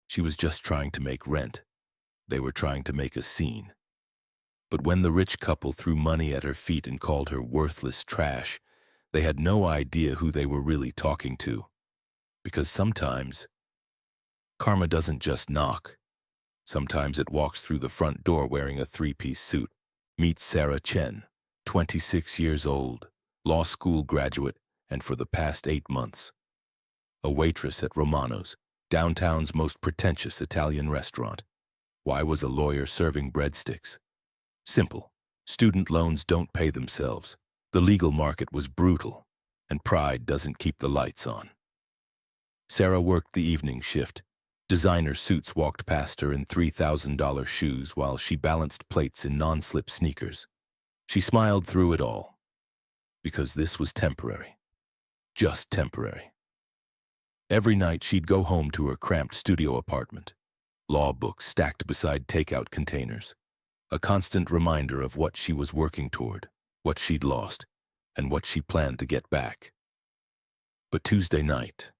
She was just trying to make rent. They were trying to make a scene. But when the rich couple threw money at her feet and called her worthless trash, they had no idea who they were really talking to. Because sometimes, karma doesn't just knock. Sometimes it walks through the front door wearing a three-piece suit. Meet Sarah Chen, 26 years old, law school graduate, and for the past 8 months, a waitress at Romano's, downtown's most pretentious Italian restaurant. Why was a lawyer serving breadsticks? Simple. Student loans don't pay themselves. The legal market was brutal, and pride doesn't keep the lights on. Sarah worked the evening shift. Designer suits walked past her in $3,000 shoes while she balanced plates in non-slip sneakers. She smiled through it all, because this was temporary. Just temporary. Every night she'd go home to her cramped studio apartment, law books stacked beside takeout containers, a constant reminder of what she was working toward, what she'd lost, and what she planned to get back. But Tuesday night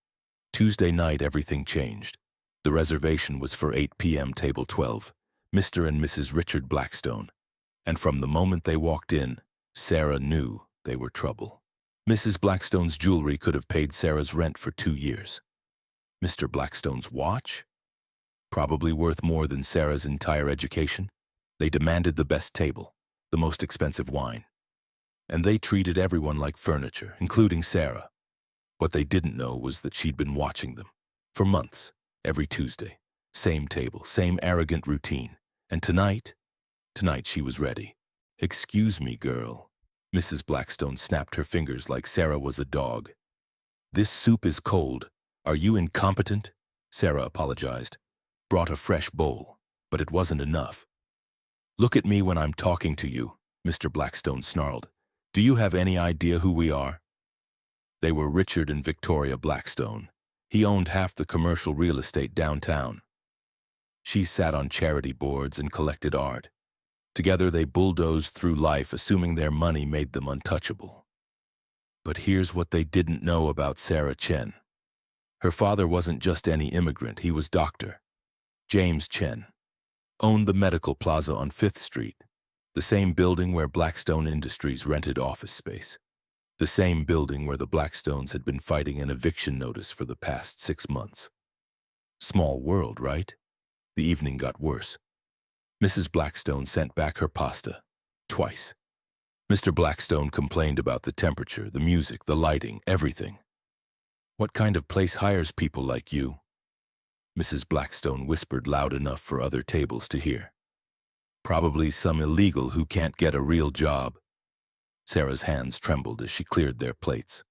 everything changed. The reservation was for 8 p.m. table 12, Mr. and Mrs. Richard Blackstone, and from the moment they walked in, Sarah knew they were trouble. Mrs. Blackstone's jewelry could have paid Sarah's rent for 2 years. Mr. Blackstone's watch? Probably worth more than Sarah's entire education. They demanded the best table, the most expensive wine. And they treated everyone like furniture, including Sarah. What they didn't know was that she'd been watching them for months, every Tuesday. Same table, same arrogant routine. And tonight she was ready. "Excuse me, girl." Mrs. Blackstone snapped her fingers like Sarah was a dog. "This soup is cold. Are you incompetent?" Sarah apologized. Brought a fresh bowl, but it wasn't enough. "Look at me when I'm talking to you," Mr. Blackstone snarled. "Do you have any idea who we are?" They were Richard and Victoria Blackstone. He owned half the commercial real estate downtown. She sat on charity boards and collected art. Together they bulldozed through life, assuming their money made them untouchable. But here's what they didn't know about Sarah Chen. Her father wasn't just any immigrant, he was Dr. James Chen. Owned the medical plaza on 5th Street, the same building where Blackstone Industries rented office space. The same building where the Blackstones had been fighting an eviction notice for the past 6 months. Small world, right? The evening got worse. Mrs. Blackstone sent back her pasta. Twice. Mr. Blackstone complained about the temperature, the music, the lighting, everything. "What kind of place hires people like you?" Mrs. Blackstone whispered loud enough for other tables to hear. "Probably some illegal who can't get a real job." Sarah's hands trembled as she cleared their plates.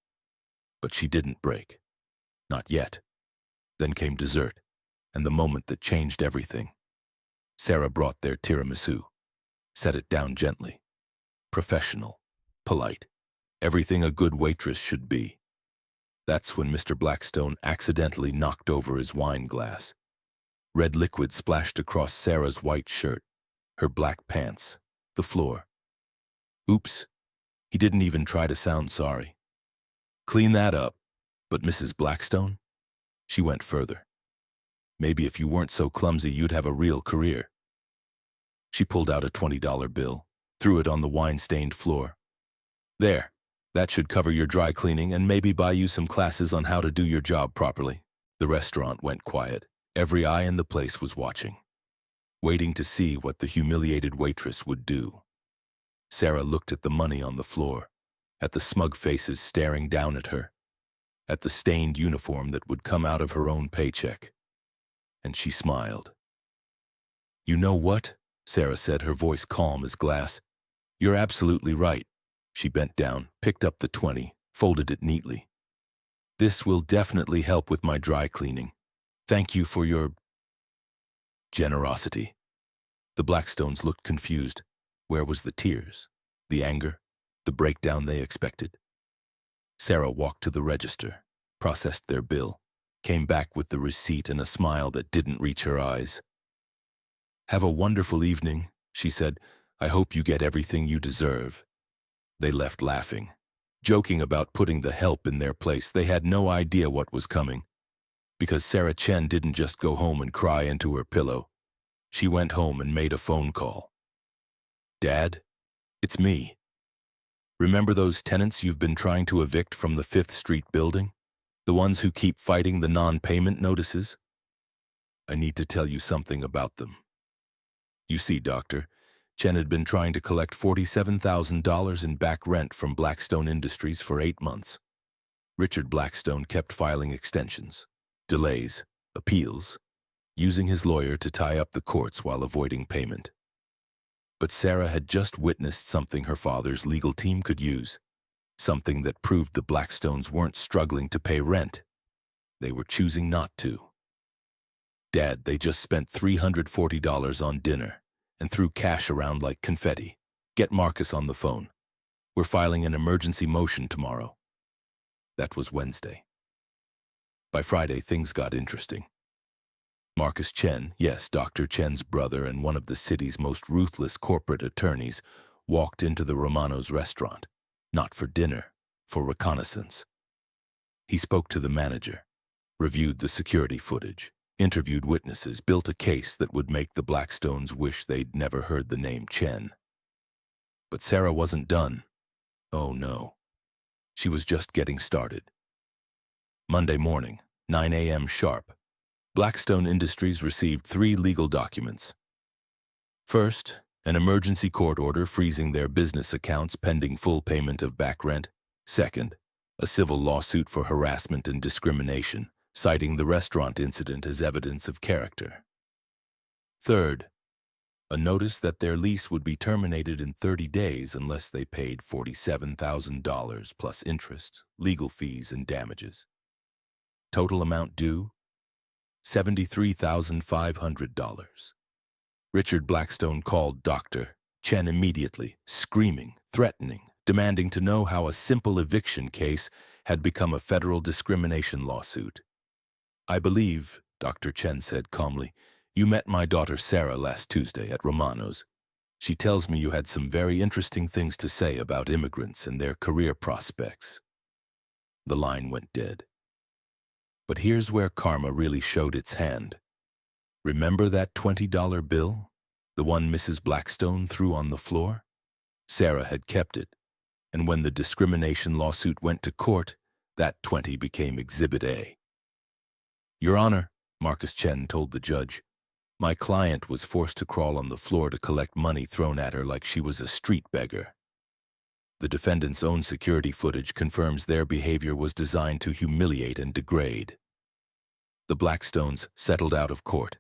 But she didn't break. Not yet. Then came dessert, and the moment that changed everything. Sarah brought their tiramisu, set it down gently. Professional, polite, everything a good waitress should be. That's when Mr. Blackstone accidentally knocked over his wine glass. Red liquid splashed across Sarah's white shirt, her black pants, the floor. Oops. He didn't even try to sound sorry. "Clean that up." But Mrs. Blackstone? She went further. "Maybe if you weren't so clumsy, you'd have a real career." She pulled out a $20 bill, threw it on the wine-stained floor. "There, that should cover your dry cleaning and maybe buy you some classes on how to do your job properly." The restaurant went quiet. Every eye in the place was watching, waiting to see what the humiliated waitress would do. Sarah looked at the money on the floor, at the smug faces staring down at her, at the stained uniform that would come out of her own paycheck. And she smiled. "You know what?" Sarah said, her voice calm as glass. "You're absolutely right." She bent down, picked up the 20, folded it neatly. "This will definitely help with my dry cleaning. Thank you for your generosity." The Blackstones looked confused. Where was the tears, the anger, the breakdown they expected? Sarah walked to the register, processed their bill, came back with the receipt and a smile that didn't reach her eyes. "Have a wonderful evening," she said. "I hope you get everything you deserve." They left laughing, joking about putting the help in their place. They had no idea what was coming. Because Sarah Chen didn't just go home and cry into her pillow. She went home and made a phone call. "Dad, it's me. Remember those tenants you've been trying to evict from the 5th Street building? The ones who keep fighting the non-payment notices? I need to tell you something about them. You see, Doctor, Chen had been trying to collect $47,000 in back rent from Blackstone Industries for 8 months. Richard Blackstone kept filing extensions, delays, appeals, using his lawyer to tie up the courts while avoiding payment. But Sarah had just witnessed something her father's legal team could use, something that proved the Blackstones weren't struggling to pay rent. They were choosing not to. "Dad, they just spent $340 on dinner and threw cash around like confetti. Get Marcus on the phone. We're filing an emergency motion tomorrow." That was Wednesday. By Friday, things got interesting. Marcus Chen, yes, Dr. Chen's brother and one of the city's most ruthless corporate attorneys, walked into the Romano's restaurant, not for dinner, for reconnaissance. He spoke to the manager, reviewed the security footage, interviewed witnesses, built a case that would make the Blackstones wish they'd never heard the name Chen. But Sarah wasn't done. Oh no. She was just getting started. Monday morning, 9 a.m. sharp, Blackstone Industries received 3 legal documents. First, an emergency court order freezing their business accounts pending full payment of back rent. Second, a civil lawsuit for harassment and discrimination, citing the restaurant incident as evidence of character. Third, a notice that their lease would be terminated in 30 days unless they paid $47,000 plus interest, legal fees, and damages. Total amount due, $73,500. Richard Blackstone called Dr. Chen immediately, screaming, threatening, demanding to know how a simple eviction case had become a federal discrimination lawsuit. "I believe," Dr. Chen said calmly, "you met my daughter Sarah last Tuesday at Romano's. She tells me you had some very interesting things to say about immigrants and their career prospects." The line went dead. But here's where karma really showed its hand. Remember that $20 bill? The one Mrs. Blackstone threw on the floor? Sarah had kept it, and when the discrimination lawsuit went to court, that 20 became Exhibit A. "Your Honor," Marcus Chen told the judge, "my client was forced to crawl on the floor to collect money thrown at her like she was a street beggar." The defendant's own security footage confirms their behavior was designed to humiliate and degrade. The Blackstones settled out of court.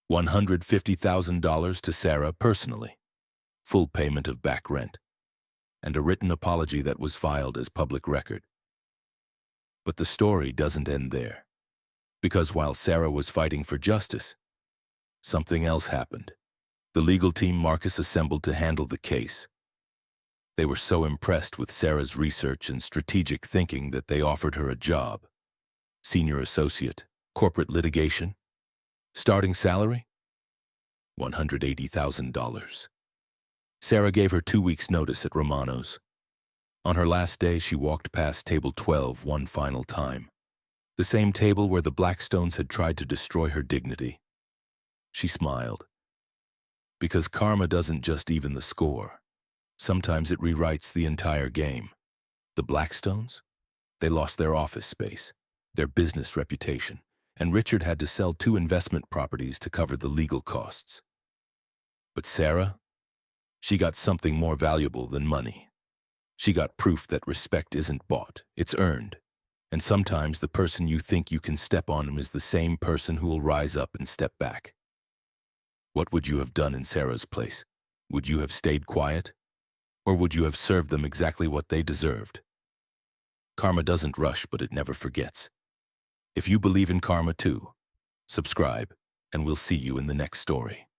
$150,000 to Sarah personally, full payment of back rent, and a written apology that was filed as public record. But the story doesn't end there, because while Sarah was fighting for justice, something else happened. The legal team Marcus assembled to handle the case. They were so impressed with Sarah's research and strategic thinking that they offered her a job. Senior associate, corporate litigation. Starting salary? $180,000. Sarah gave her 2 weeks' notice at Romano's. On her last day, she walked past table 12 one final time, the same table where the Blackstones had tried to destroy her dignity. She smiled. Because karma doesn't just even the score. Sometimes it rewrites the entire game. The Blackstones? They lost their office space, their business reputation, and Richard had to sell 2 investment properties to cover the legal costs. But Sarah? She got something more valuable than money. She got proof that respect isn't bought, it's earned. And sometimes the person you think you can step on is the same person who will rise up and step back. What would you have done in Sarah's place? Would you have stayed quiet? Or would you have served them exactly what they deserved? Karma doesn't rush, but it never forgets. If you believe in karma too, subscribe, and we'll see you in the next story.